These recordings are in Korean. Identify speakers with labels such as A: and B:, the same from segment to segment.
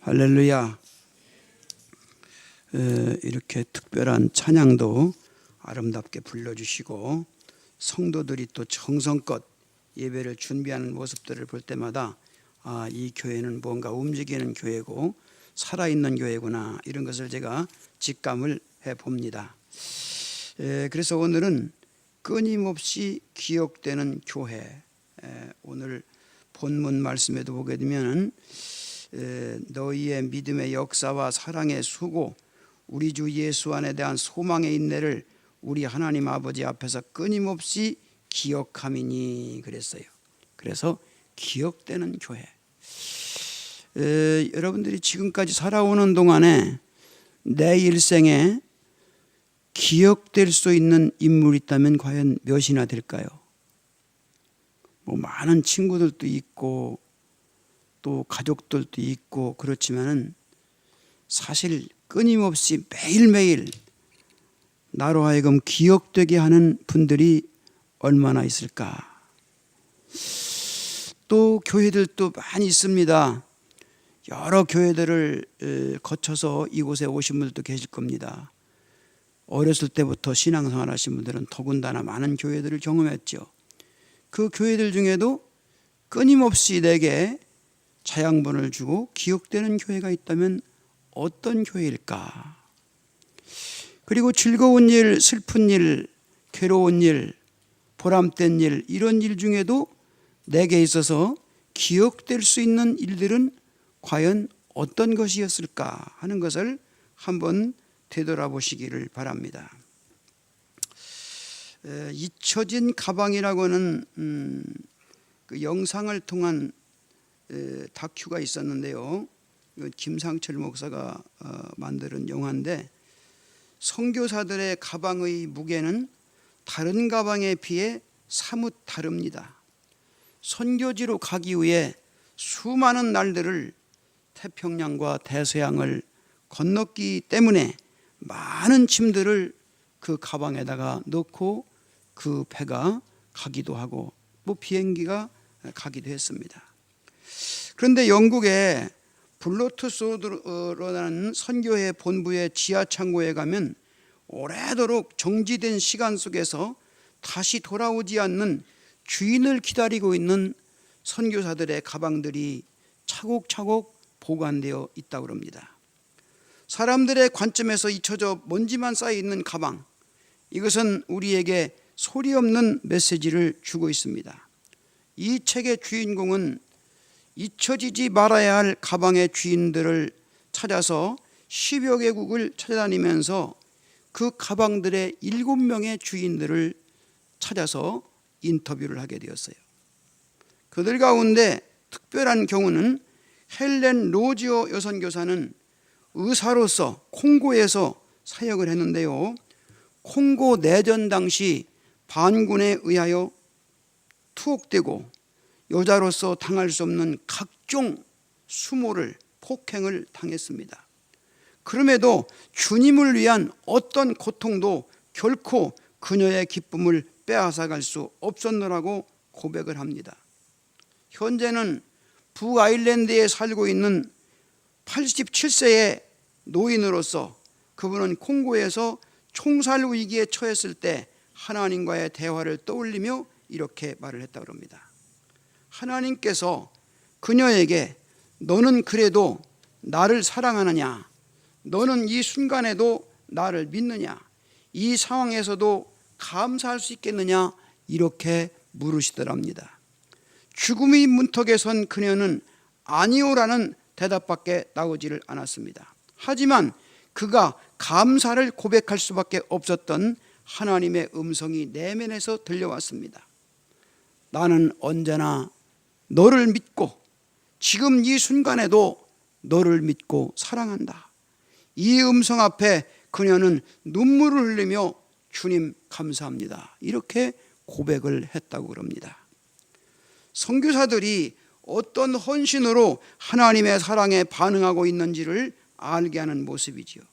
A: 할렐루야. 이렇게 특별한 찬양도 아름답게 불러주시고 성도들이 또 정성껏 예배를 준비하는 모습들을 볼 때마다 이 교회는 뭔가 움직이는 교회고 살아있는 교회구나, 이런 것을 제가 직감을 해봅니다. 그래서 오늘은 끊임없이 기억되는 교회, 오늘 본문 말씀에도 보게 되면 너희의 믿음의 역사와 사랑의 수고, 우리 주 예수 안에 대한 소망의 인내를 우리 하나님 아버지 앞에서 끊임없이 기억함이니 그랬어요. 그래서 기억되는 교회. 여러분들이 지금까지 살아오는 동안에 내 일생에 기억될 수 있는 인물이 있다면 과연 몇이나 될까요? 많은 친구들도 있고 또 가족들도 있고 그렇지만은 사실 끊임없이 매일매일 나로 하여금 기억되게 하는 분들이 얼마나 있을까? 또 교회들도 많이 있습니다. 여러 교회들을 거쳐서 이곳에 오신 분들도 계실 겁니다. 어렸을 때부터 신앙생활 하신 분들은 더군다나 많은 교회들을 경험했죠. 그 교회들 중에도 끊임없이 내게 자양분을 주고 기억되는 교회가 있다면 어떤 교회일까? 그리고 즐거운 일, 슬픈 일, 괴로운 일, 보람된 일, 이런 일 중에도 내게 있어서 기억될 수 있는 일들은 과연 어떤 것이었을까 하는 것을 한번 되돌아보시기를 바랍니다. 잊혀진 가방이라고는 그 영상을 통한 다큐가 있었는데요. 김상철 목사가 만든 영화인데, 선교사들의 가방의 무게는 다른 가방에 비해 사뭇 다릅니다. 선교지로 가기 위해 수많은 날들을 태평양과 대서양을 건넜기 때문에 많은 짐들을 그 가방에다가 넣고 그 배가 가기도 하고 비행기가 가기도 했습니다. 그런데 영국의 블로트소드라는 선교회 본부의 지하 창고에 가면 오래도록 정지된 시간 속에서 다시 돌아오지 않는 주인을 기다리고 있는 선교사들의 가방들이 차곡차곡 보관되어 있다고 합니다. 사람들의 관점에서 잊혀져 먼지만 쌓여 있는 가방, 이것은 우리에게 소리 없는 메시지를 주고 있습니다. 이 책의 주인공은 잊혀지지 말아야 할 가방의 주인들을 찾아서 10여 개국을 찾아다니면서 그 가방들의 7명의 주인들을 찾아서 인터뷰를 하게 되었어요. 그들 가운데 특별한 경우는 헬렌 로지어 여선교사는 의사로서 콩고에서 사역을 했는데요. 콩고 내전 당시 반군에 의하여 투옥되고 여자로서 당할 수 없는 각종 수모를, 폭행을 당했습니다. 그럼에도 주님을 위한 어떤 고통도 결코 그녀의 기쁨을 빼앗아갈 수 없었노라고 고백을 합니다. 현재는 북아일랜드에 살고 있는 87세의 노인으로서 그분은 콩고에서 총살 위기에 처했을 때 하나님과의 대화를 떠올리며 이렇게 말을 했다고 합니다. 하나님께서 그녀에게 너는 그래도 나를 사랑하느냐? 너는 이 순간에도 나를 믿느냐? 이 상황에서도 감사할 수 있겠느냐? 이렇게 물으시더랍니다. 죽음의 문턱에 선 그녀는 아니오라는 대답밖에 나오지를 않았습니다. 하지만 그가 감사를 고백할 수밖에 없었던 하나님의 음성이 내면에서 들려왔습니다. 나는 언제나 너를 믿고 지금 이 순간에도 너를 믿고 사랑한다. 이 음성 앞에 그녀는 눈물을 흘리며 주님 감사합니다, 이렇게 고백을 했다고 합니다. 선교사들이 어떤 헌신으로 하나님의 사랑에 반응하고 있는지를 알게 하는 모습이지요.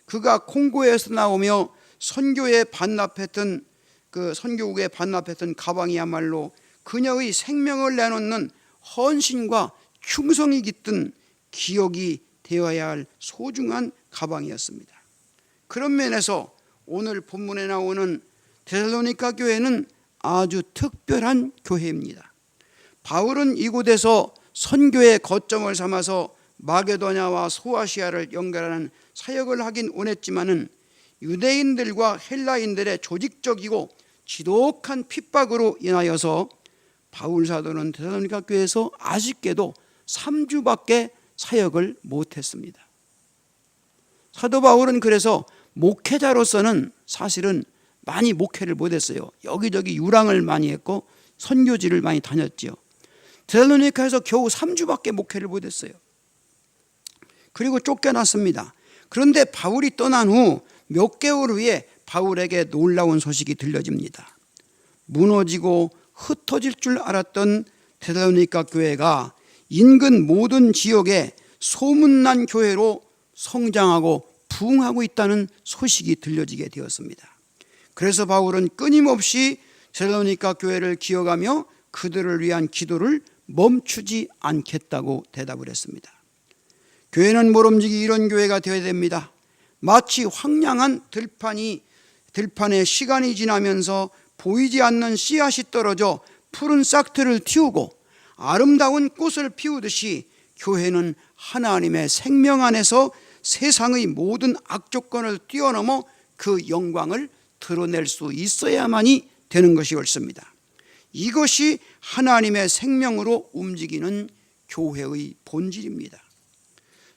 A: 그가 콩고에서 나오며 선교에 반납했던 그 선교국에 반납했던 가방이야말로 그녀의 생명을 내놓는 헌신과 충성이 깃든 기억이 되어야 할 소중한 가방이었습니다. 그런 면에서 오늘 본문에 나오는 데살로니가 교회는 아주 특별한 교회입니다. 바울은 이곳에서 선교의 거점을 삼아서 마게도냐와 소아시아를 연결하는 사역을 하긴 원했지만은 유대인들과 헬라인들의 조직적이고 지독한 핍박으로 인하여서 바울 사도는 데살로니가 교회에서 아쉽게도 3주밖에 사역을 못했습니다. 사도 바울은 그래서 목회자로서는 사실은 많이 목회를 못했어요. 여기저기 유랑을 많이 했고 선교지를 많이 다녔죠. 데살로니가에서 겨우 3주밖에 목회를 못했어요. 그리고 쫓겨났습니다. 그런데 바울이 떠난 후 몇 개월 후에 바울에게 놀라운 소식이 들려집니다. 무너지고 흩어질 줄 알았던 데살로니가 교회가 인근 모든 지역에 소문난 교회로 성장하고 부흥하고 있다는 소식이 들려지게 되었습니다. 그래서 바울은 끊임없이 데살로니가 교회를 기억하며 그들을 위한 기도를 멈추지 않겠다고 대답을 했습니다. 교회는 모름지기 이런 교회가 되어야 됩니다. 마치 황량한 들판에 시간이 지나면서 보이지 않는 씨앗이 떨어져 푸른 싹트를 틔우고 아름다운 꽃을 피우듯이 교회는 하나님의 생명 안에서 세상의 모든 악조건을 뛰어넘어 그 영광을 드러낼 수 있어야만이 되는 것이 옳습니다. 이것이 하나님의 생명으로 움직이는 교회의 본질입니다.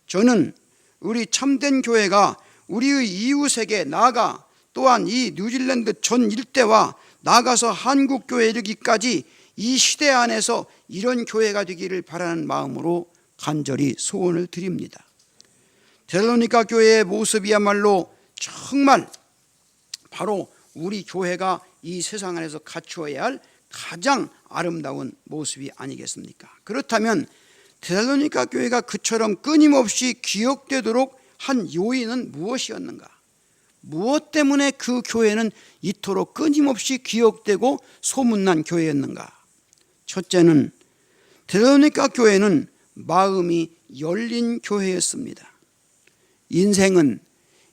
A: 저는 우리 참된 교회가 우리의 이웃에게 나아가 또한 이 뉴질랜드 전 일대와 나아가서 한국 교회에 이르기까지 이 시대 안에서 이런 교회가 되기를 바라는 마음으로 간절히 소원을 드립니다. 데살로니가 교회의 모습이야말로 정말 바로 우리 교회가 이 세상 안에서 갖추어야 할 가장 아름다운 모습이 아니겠습니까? 그렇다면 데살로니가 교회가 그처럼 끊임없이 기억되도록 한 요인은 무엇이었는가? 무엇 때문에 그 교회는 이토록 끊임없이 기억되고 소문난 교회였는가? 첫째는 데살로니가 교회는 마음이 열린 교회였습니다. 인생은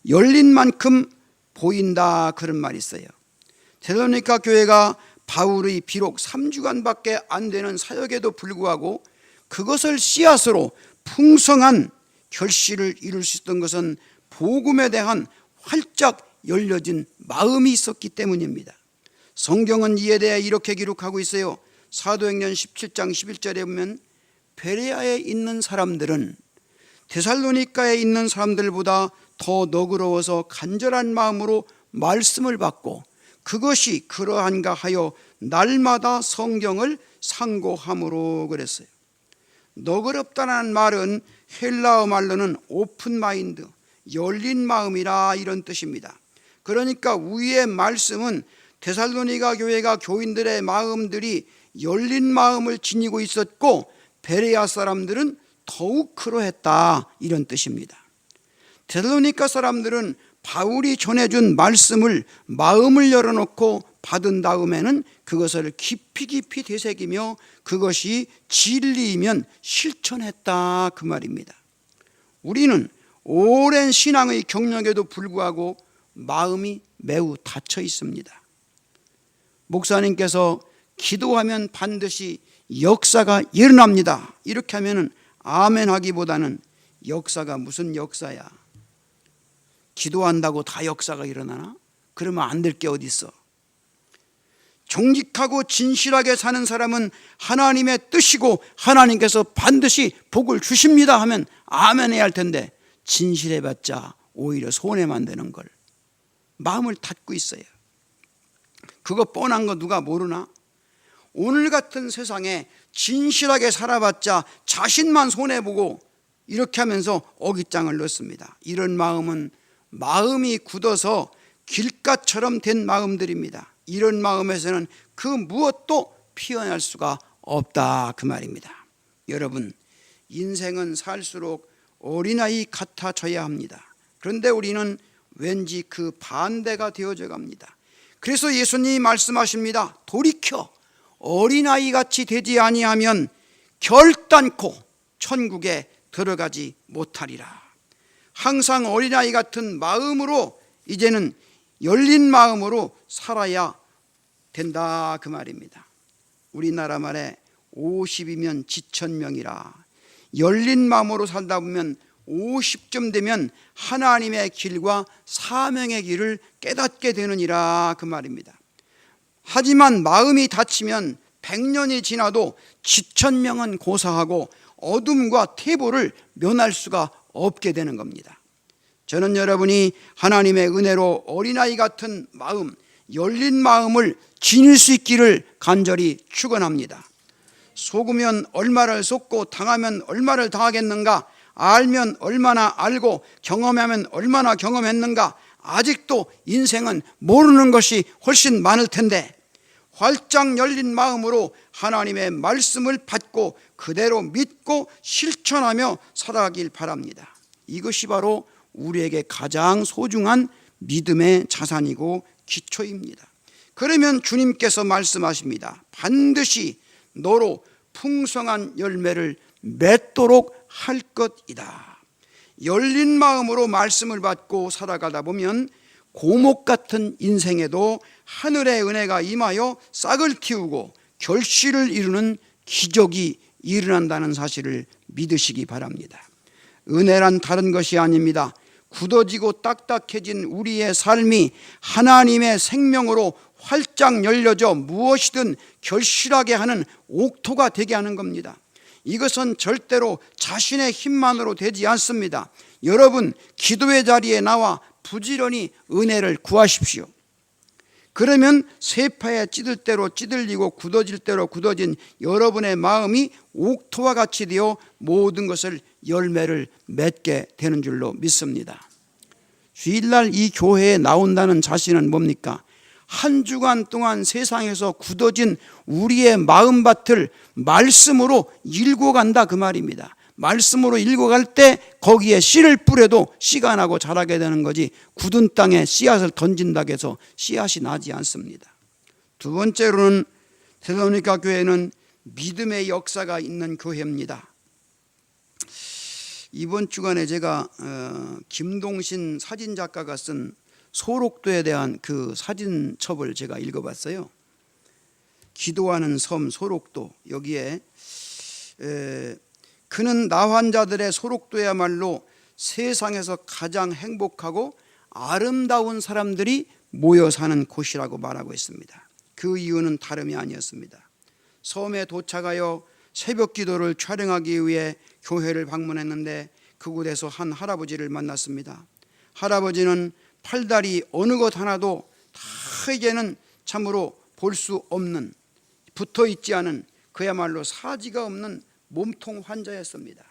A: 열린 만큼 보인다, 그런 말이 있어요. 데살로니가 교회가 바울의 비록 3주간밖에 안 되는 사역에도 불구하고 그것을 씨앗으로 풍성한 결실을 이룰 수 있었던 것은 복음에 대한 활짝 열려진 마음이 있었기 때문입니다. 성경은 이에 대해 이렇게 기록하고 있어요. 사도행전 17장 11절에 보면 베레아에 있는 사람들은 데살로니가에 있는 사람들보다 더 너그러워서 간절한 마음으로 말씀을 받고 그것이 그러한가 하여 날마다 성경을 상고함으로 그랬어요. 너그럽다는 말은 헬라어 말로는 오픈 마인드, 열린 마음이라 이런 뜻입니다. 그러니까 위의 말씀은 데살로니가 교회가 교인들의 마음들이 열린 마음을 지니고 있었고 베레아 사람들은 더욱 그러했다, 이런 뜻입니다. 데살로니가 사람들은 바울이 전해준 말씀을 마음을 열어놓고 받은 다음에는 그것을 깊이 되새기며 그것이 진리이면 실천했다, 그 말입니다. 우리는 오랜 신앙의 경력에도 불구하고 마음이 매우 닫혀 있습니다. 목사님께서 기도하면 반드시 역사가 일어납니다, 이렇게 하면 아멘 하기보다는 역사가 무슨 역사야? 기도한다고 다 역사가 일어나나? 그러면 안 될 게 어디 있어? 정직하고 진실하게 사는 사람은 하나님의 뜻이고 하나님께서 반드시 복을 주십니다 하면 아멘 해야 할 텐데 진실해봤자 오히려 손해만 되는 걸 마음을 닫고 있어요. 그거 뻔한 거 누가 모르나? 오늘 같은 세상에 진실하게 살아봤자 자신만 손해보고 이렇게 하면서 어깃장을 넣습니다. 이런 마음은 마음이 굳어서 길가처럼 된 마음들입니다. 이런 마음에서는 그 무엇도 피어날 수가 없다, 그 말입니다. 여러분, 인생은 살수록 어린아이 같아져야 합니다. 그런데 우리는 왠지 그 반대가 되어져 갑니다. 그래서 예수님이 말씀하십니다. 돌이켜 어린아이같이 되지 아니하면 결단코 천국에 들어가지 못하리라. 항상 어린아이 같은 마음으로, 이제는 열린 마음으로 살아야 된다, 그 말입니다. 우리나라 말에 50이면 지천명이라. 열린 마음으로 살다 보면 50점 되면 하나님의 길과 사명의 길을 깨닫게 되느니라, 그 말입니다. 하지만 마음이 닫히면 100년이 지나도 지천명은 고사하고 어둠과 태보를 면할 수가 없게 되는 겁니다. 저는 여러분이 하나님의 은혜로 어린아이 같은 마음, 열린 마음을 지닐 수 있기를 간절히 축원합니다. 속으면 얼마를 속고 당하면 얼마를 당하겠는가, 알면 얼마나 알고 경험하면 얼마나 경험했는가, 아직도 인생은 모르는 것이 훨씬 많을 텐데 활짝 열린 마음으로 하나님의 말씀을 받고 그대로 믿고 실천하며 살아가길 바랍니다. 이것이 바로 우리에게 가장 소중한 믿음의 자산이고 기초입니다. 그러면 주님께서 말씀하십니다. 반드시 너로 풍성한 열매를 맺도록 할 것이다. 열린 마음으로 말씀을 받고 살아가다 보면 고목 같은 인생에도 하늘의 은혜가 임하여 싹을 틔우고 결실을 이루는 기적이 일어난다는 사실을 믿으시기 바랍니다. 은혜란 다른 것이 아닙니다. 굳어지고 딱딱해진 우리의 삶이 하나님의 생명으로 활짝 열려져 무엇이든 결실하게 하는 옥토가 되게 하는 겁니다. 이것은 절대로 자신의 힘만으로 되지 않습니다. 여러분, 기도의 자리에 나와 부지런히 은혜를 구하십시오. 그러면 쇠파에 찌들 대로 찌들리고 굳어질 대로 굳어진 여러분의 마음이 옥토와 같이 되어 모든 것을 열매를 맺게 되는 줄로 믿습니다. 주일날 이 교회에 나온다는 자신은 뭡니까? 한 주간 동안 세상에서 굳어진 우리의 마음밭을 말씀으로 일고 간다, 그 말입니다. 말씀으로 읽어갈 때 거기에 씨를 뿌려도 씨가 나고 자라게 되는 거지, 굳은 땅에 씨앗을 던진다고 해서 씨앗이 나지 않습니다. 두 번째로는 데살로니가 교회는 믿음의 역사가 있는 교회입니다. 이번 주간에 제가 김동신 사진작가가 쓴 소록도에 대한 그 사진첩을 제가 읽어봤어요. 기도하는 섬 소록도, 여기에 그는 나환자들의 소록도야말로 세상에서 가장 행복하고 아름다운 사람들이 모여 사는 곳이라고 말하고 있습니다. 그 이유는 다름이 아니었습니다. 섬에 도착하여 새벽 기도를 촬영하기 위해 교회를 방문했는데 그곳에서 한 할아버지를 만났습니다. 할아버지는 팔다리 어느 것 하나도 다 이제는 참으로 볼 수 없는, 붙어있지 않은, 그야말로 사지가 없는 몸통 환자였습니다.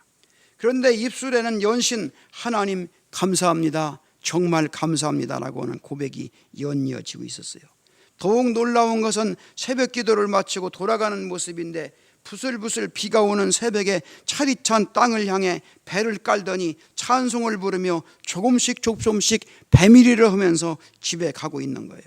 A: 그런데 입술에는 연신 하나님 감사합니다, 정말 감사합니다라고 하는 고백이 연이어지고 있었어요. 더욱 놀라운 것은 새벽 기도를 마치고 돌아가는 모습인데 부슬부슬 비가 오는 새벽에 차디찬 땅을 향해 배를 깔더니 찬송을 부르며 조금씩 배밀이를 하면서 집에 가고 있는 거예요.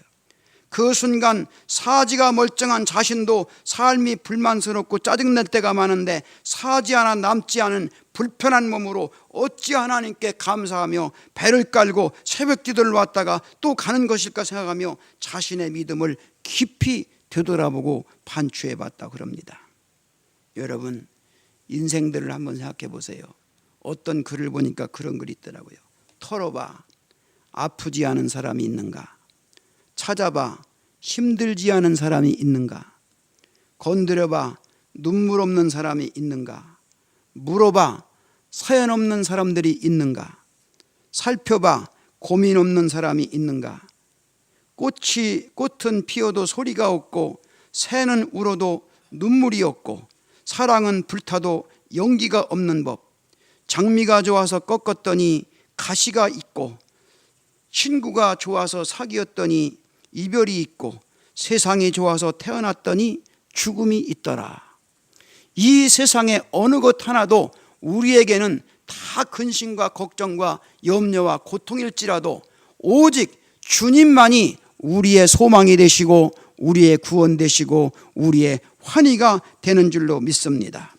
A: 그 순간 사지가 멀쩡한 자신도 삶이 불만스럽고 짜증날 때가 많은데 사지 하나 남지 않은 불편한 몸으로 어찌 하나님께 감사하며 배를 깔고 새벽 기도를 왔다가 또 가는 것일까 생각하며 자신의 믿음을 깊이 되돌아보고 반추해 봤다 그럽니다. 여러분, 인생들을 한번 생각해 보세요. 어떤 글을 보니까 그런 글이 있더라고요. 털어봐, 아프지 않은 사람이 있는가? 찾아봐, 힘들지 않은 사람이 있는가? 건드려봐, 눈물 없는 사람이 있는가? 물어봐, 사연 없는 사람들이 있는가? 살펴봐, 고민 없는 사람이 있는가? 꽃은 피어도 소리가 없고 새는 울어도 눈물이 없고 사랑은 불타도 연기가 없는 법. 장미가 좋아서 꺾었더니 가시가 있고 친구가 좋아서 사귀었더니 이별이 있고 세상이 좋아서 태어났더니 죽음이 있더라. 이 세상의 어느 것 하나도 우리에게는 다 근심과 걱정과 염려와 고통일지라도 오직 주님만이 우리의 소망이 되시고 우리의 구원 되시고 우리의 환희가 되는 줄로 믿습니다.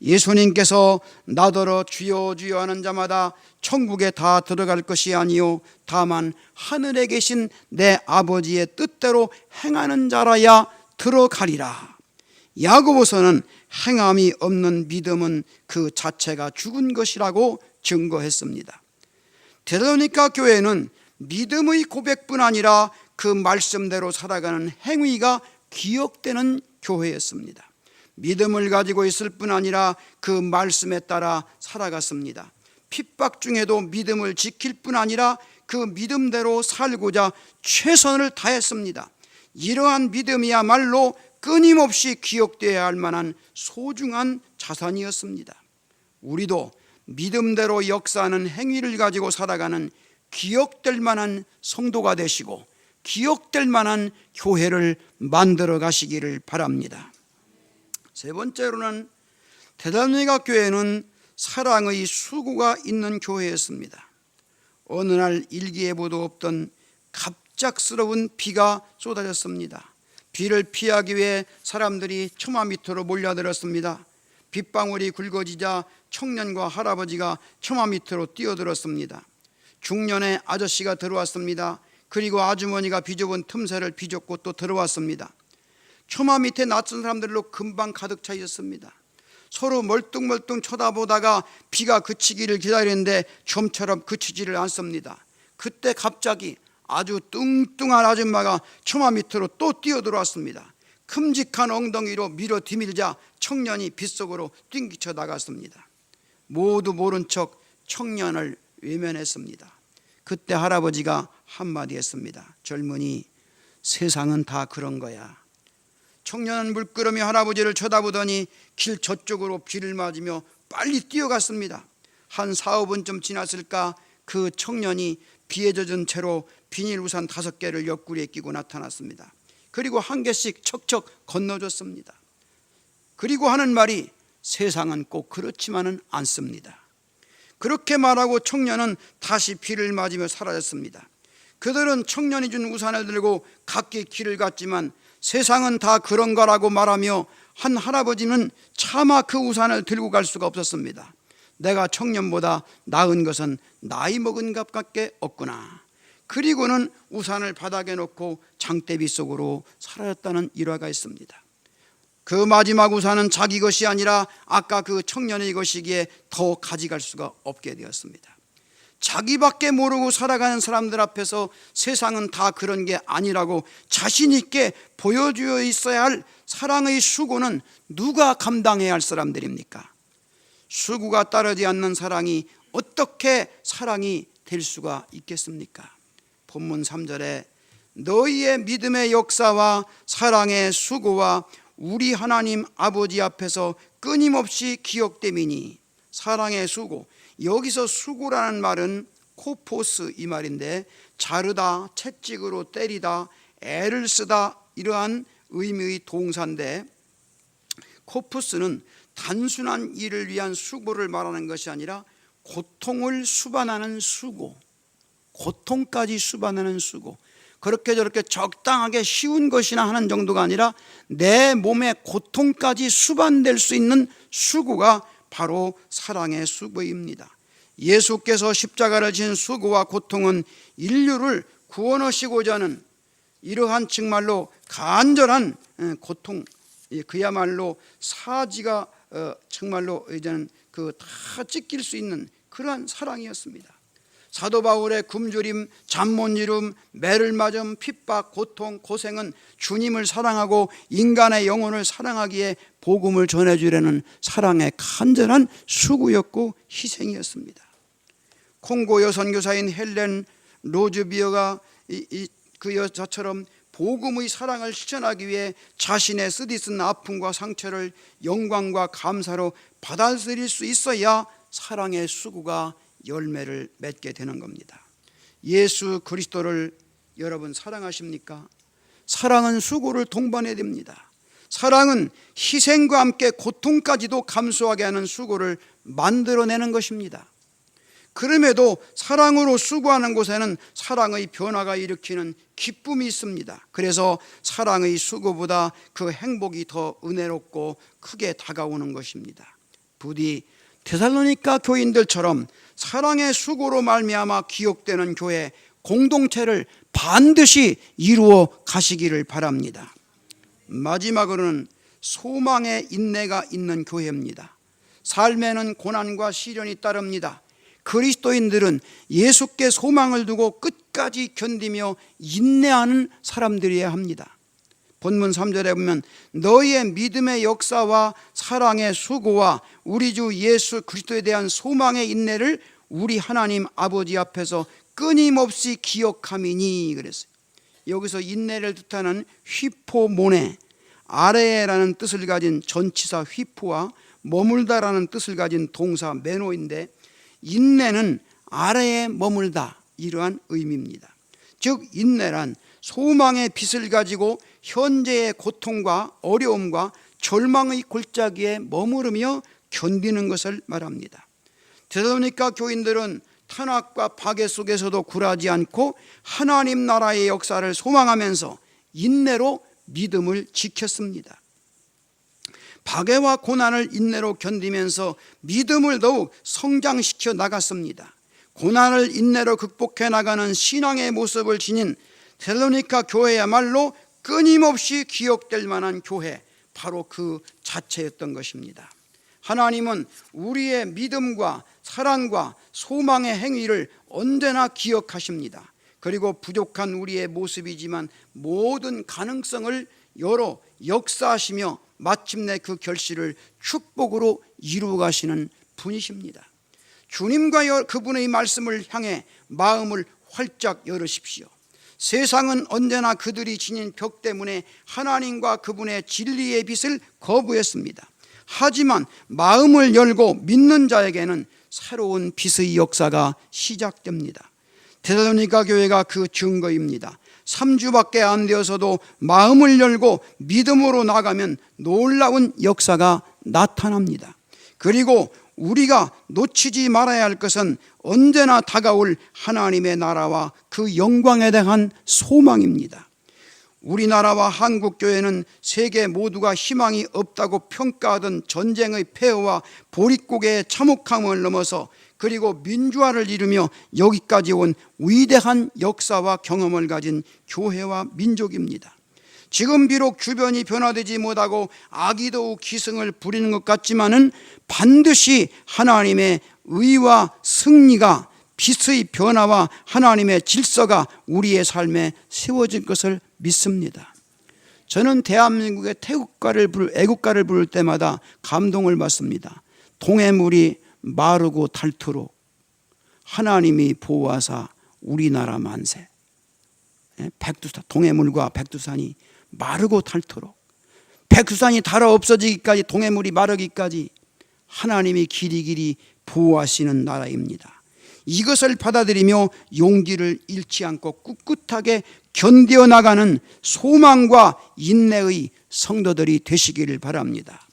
A: 예수님께서 나더러 주여 주여 하는 자마다 천국에 다 들어갈 것이 아니요 다만 하늘에 계신 내 아버지의 뜻대로 행하는 자라야 들어가리라. 야고보서는 행함이 없는 믿음은 그 자체가 죽은 것이라고 증거했습니다. 데살로니가 교회는 믿음의 고백뿐 아니라 그 말씀대로 살아가는 행위가 기억되는 교회였습니다. 믿음을 가지고 있을 뿐 아니라 그 말씀에 따라 살아갔습니다. 핍박 중에도 믿음을 지킬 뿐 아니라 그 믿음대로 살고자 최선을 다했습니다. 이러한 믿음이야말로 끊임없이 기억되어야 할 만한 소중한 자산이었습니다. 우리도 믿음대로 역사하는 행위를 가지고 살아가는 기억될 만한 성도가 되시고 기억될 만한 교회를 만들어 가시기를 바랍니다. 세 번째로는 데살로니가 교회는 사랑의 수고가 있는 교회였습니다. 어느 날 일기예보도 없던 갑작스러운 비가 쏟아졌습니다. 비를 피하기 위해 사람들이 처마 밑으로 몰려들었습니다. 빗방울이 굵어지자 청년과 할아버지가 처마 밑으로 뛰어들었습니다. 중년의 아저씨가 들어왔습니다. 그리고 아주머니가 비좁은 틈새를 비좁고 또 들어왔습니다. 처마 밑에 낯선 사람들로 금방 가득 차 있었습니다. 서로 멀뚱멀뚱 쳐다보다가 비가 그치기를 기다리는데 좀처럼 그치지를 않습니다. 그때 갑자기 아주 뚱뚱한 아줌마가 처마 밑으로 또 뛰어들어왔습니다. 큼직한 엉덩이로 밀어 디밀자 청년이 빗속으로 띵기쳐 나갔습니다. 모두 모른 척 청년을 외면했습니다. 그때 할아버지가 한마디 했습니다. 젊은이, 세상은 다 그런 거야. 청년은 물끄러미 할아버지를 쳐다보더니 길 저쪽으로 비를 맞으며 빨리 뛰어갔습니다. 한 4, 5분쯤 지났을까 그 청년이 비에 젖은 채로 비닐 우산 5개를 옆구리에 끼고 나타났습니다. 그리고 한 개씩 척척 건너줬습니다. 그리고 하는 말이 세상은 꼭 그렇지만은 않습니다. 그렇게 말하고 청년은 다시 비를 맞으며 사라졌습니다. 그들은 청년이 준 우산을 들고 각기 길을 갔지만 세상은 다 그런 거라고 말하며 한 할아버지는 차마 그 우산을 들고 갈 수가 없었습니다. 내가 청년보다 나은 것은 나이 먹은 것밖에 없구나. 그리고는 우산을 바닥에 놓고 장대비 속으로 사라졌다는 일화가 있습니다. 그 마지막 우산은 자기 것이 아니라 아까 그 청년의 것이기에 더 가져갈 수가 없게 되었습니다. 자기밖에 모르고 살아가는 사람들 앞에서 세상은 다 그런 게 아니라고 자신 있게 보여주어 있어야 할 사랑의 수고는 누가 감당해야 할 사람들입니까? 수고가 따르지 않는 사랑이 어떻게 사랑이 될 수가 있겠습니까? 본문 3절에 너희의 믿음의 역사와 사랑의 수고와 우리 하나님 아버지 앞에서 끊임없이 기억됨이니. 사랑의 수고, 여기서 수고라는 말은 코포스 이 말인데 자르다, 채찍으로 때리다, 애를 쓰다 이러한 의미의 동사인데 코포스는 단순한 일을 위한 수고를 말하는 것이 아니라 고통을 수반하는 수고, 고통까지 수반하는 수고, 그렇게 저렇게 적당하게 쉬운 것이나 하는 정도가 아니라 내 몸의 고통까지 수반될 수 있는 수고가 바로 사랑의 수고입니다. 예수께서 십자가를 진 수고와 고통은 인류를 구원하시고자 하는 이러한 정말로 간절한 고통, 그야말로 사지가 정말로 이제는 그 다 찢길 수 있는 그러한 사랑이었습니다. 사도 바울의 굶주림, 잠 못 이룸, 매를 맞음, 핍박, 고통, 고생은 주님을 사랑하고 인간의 영혼을 사랑하기에 복음을 전해주려는 사랑의 간절한 수고였고 희생이었습니다. 콩고 여선교사인 헬렌 로즈비어가 그 여자처럼 복음의 사랑을 실천하기 위해 자신의 쓰디쓴 아픔과 상처를 영광과 감사로 받아들일 수 있어야 사랑의 수고가 열매를 맺게 되는 겁니다. 예수 그리스도를 여러분 사랑하십니까? 사랑은 수고를 동반해야 됩니다. 사랑은 희생과 함께 고통까지도 감수하게 하는 수고를 만들어내는 것입니다. 그럼에도 사랑으로 수고하는 곳에는 사랑의 변화가 일으키는 기쁨이 있습니다. 그래서 사랑의 수고보다 그 행복이 더 은혜롭고 크게 다가오는 것입니다. 부디 데살로니가 교인들처럼 사랑의 수고로 말미암아 기억되는 교회 공동체를 반드시 이루어 가시기를 바랍니다. 마지막으로는 소망의 인내가 있는 교회입니다. 삶에는 고난과 시련이 따릅니다. 그리스도인들은 예수께 소망을 두고 끝까지 견디며 인내하는 사람들이어야 합니다. 본문 3절에 보면 너희의 믿음의 역사와 사랑의 수고와 우리 주 예수 그리스도에 대한 소망의 인내를 우리 하나님 아버지 앞에서 끊임없이 기억함이니 그랬어요. 여기서 인내를 뜻하는 휘포모네, 아래라는 뜻을 가진 전치사 휘포와 머물다라는 뜻을 가진 동사 메노인데, 인내는 아래에 머물다 이러한 의미입니다. 즉 인내란 소망의 빛을 가지고 현재의 고통과 어려움과 절망의 골짜기에 머무르며 견디는 것을 말합니다. 데살로니가 교인들은 탄압과 파괴 속에서도 굴하지 않고 하나님 나라의 역사를 소망하면서 인내로 믿음을 지켰습니다. 파괴와 고난을 인내로 견디면서 믿음을 더욱 성장시켜 나갔습니다. 고난을 인내로 극복해 나가는 신앙의 모습을 지닌 데살로니가 교회야말로 끊임없이 기억될 만한 교회, 바로 그 자체였던 것입니다. 하나님은 우리의 믿음과 사랑과 소망의 행위를 언제나 기억하십니다. 그리고 부족한 우리의 모습이지만 모든 가능성을 열어 역사하시며 마침내 그 결실을 축복으로 이루어 가시는 분이십니다. 주님과 그분의 말씀을 향해 마음을 활짝 열으십시오. 세상은 언제나 그들이 지닌 벽 때문에 하나님과 그분의 진리의 빛을 거부했습니다. 하지만 마음을 열고 믿는 자에게는 새로운 빛의 역사가 시작됩니다. 데살로니가 교회가 그 증거입니다. 3주밖에 안 되어서도 마음을 열고 믿음으로 나가면 놀라운 역사가 나타납니다. 그리고 우리가 놓치지 말아야 할 것은 언제나 다가올 하나님의 나라와 그 영광에 대한 소망입니다. 우리나라와 한국교회는 세계 모두가 희망이 없다고 평가하던 전쟁의 폐허와 보릿고개의 참혹함을 넘어서 그리고 민주화를 이루며 여기까지 온 위대한 역사와 경험을 가진 교회와 민족입니다. 지금 비록 주변이 변화되지 못하고 악이 더욱 기승을 부리는 것 같지만은 반드시 하나님의 의와 승리가, 빛의 변화와 하나님의 질서가 우리의 삶에 세워질 것을 믿습니다. 저는 대한민국의 애국가를 부를 때마다 감동을 받습니다. 동해물이 마르고 닳도록 하나님이 보호하사 우리나라 만세. 백두산, 동해물과 백두산이 마르고 닳도록, 백두산이 닳아 없어지기까지, 동해물이 마르기까지 하나님이 길이길이 보호하시는 나라입니다. 이것을 받아들이며 용기를 잃지 않고 꿋꿋하게 견뎌 나가는 소망과 인내의 성도들이 되시기를 바랍니다.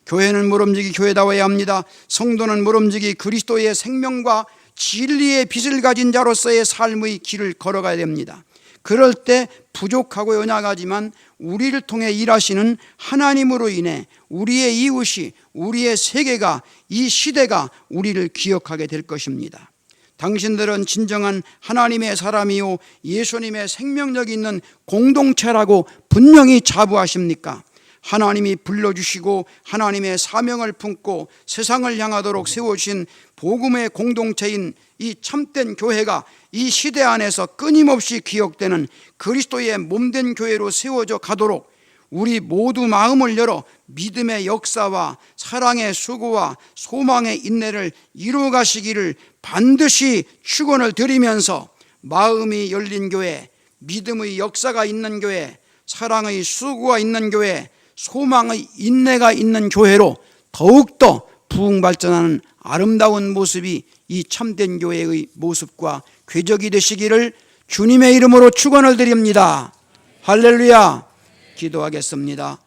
A: 교회는 모름지기 교회다워야 합니다. 성도는 모름지기 그리스도의 생명과 진리의 빛을 가진 자로서의 삶의 길을 걸어가야 됩니다. 그럴 때 부족하고 연약하지만 우리를 통해 일하시는 하나님으로 인해 우리의 이웃이, 우리의 세계가, 이 시대가 우리를 기억하게 될 것입니다. 당신들은 진정한 하나님의 사람이요 예수님의 생명력이 있는 공동체라고 분명히 자부하십니까? 하나님이 불러주시고 하나님의 사명을 품고 세상을 향하도록 세워주신 복음의 공동체인 이 참된 교회가 이 시대 안에서 끊임없이 기억되는 그리스도의 몸된 교회로 세워져 가도록 우리 모두 마음을 열어 믿음의 역사와 사랑의 수고와 소망의 인내를 이루어 가시기를 반드시 축원을 드리면서, 마음이 열린 교회, 믿음의 역사가 있는 교회, 사랑의 수고가 있는 교회, 소망의 인내가 있는 교회로 더욱더 부흥발전하는 아름다운 모습이 이 참된 교회의 모습과 궤적이 되시기를 주님의 이름으로 축원을 드립니다. 할렐루야. 기도하겠습니다.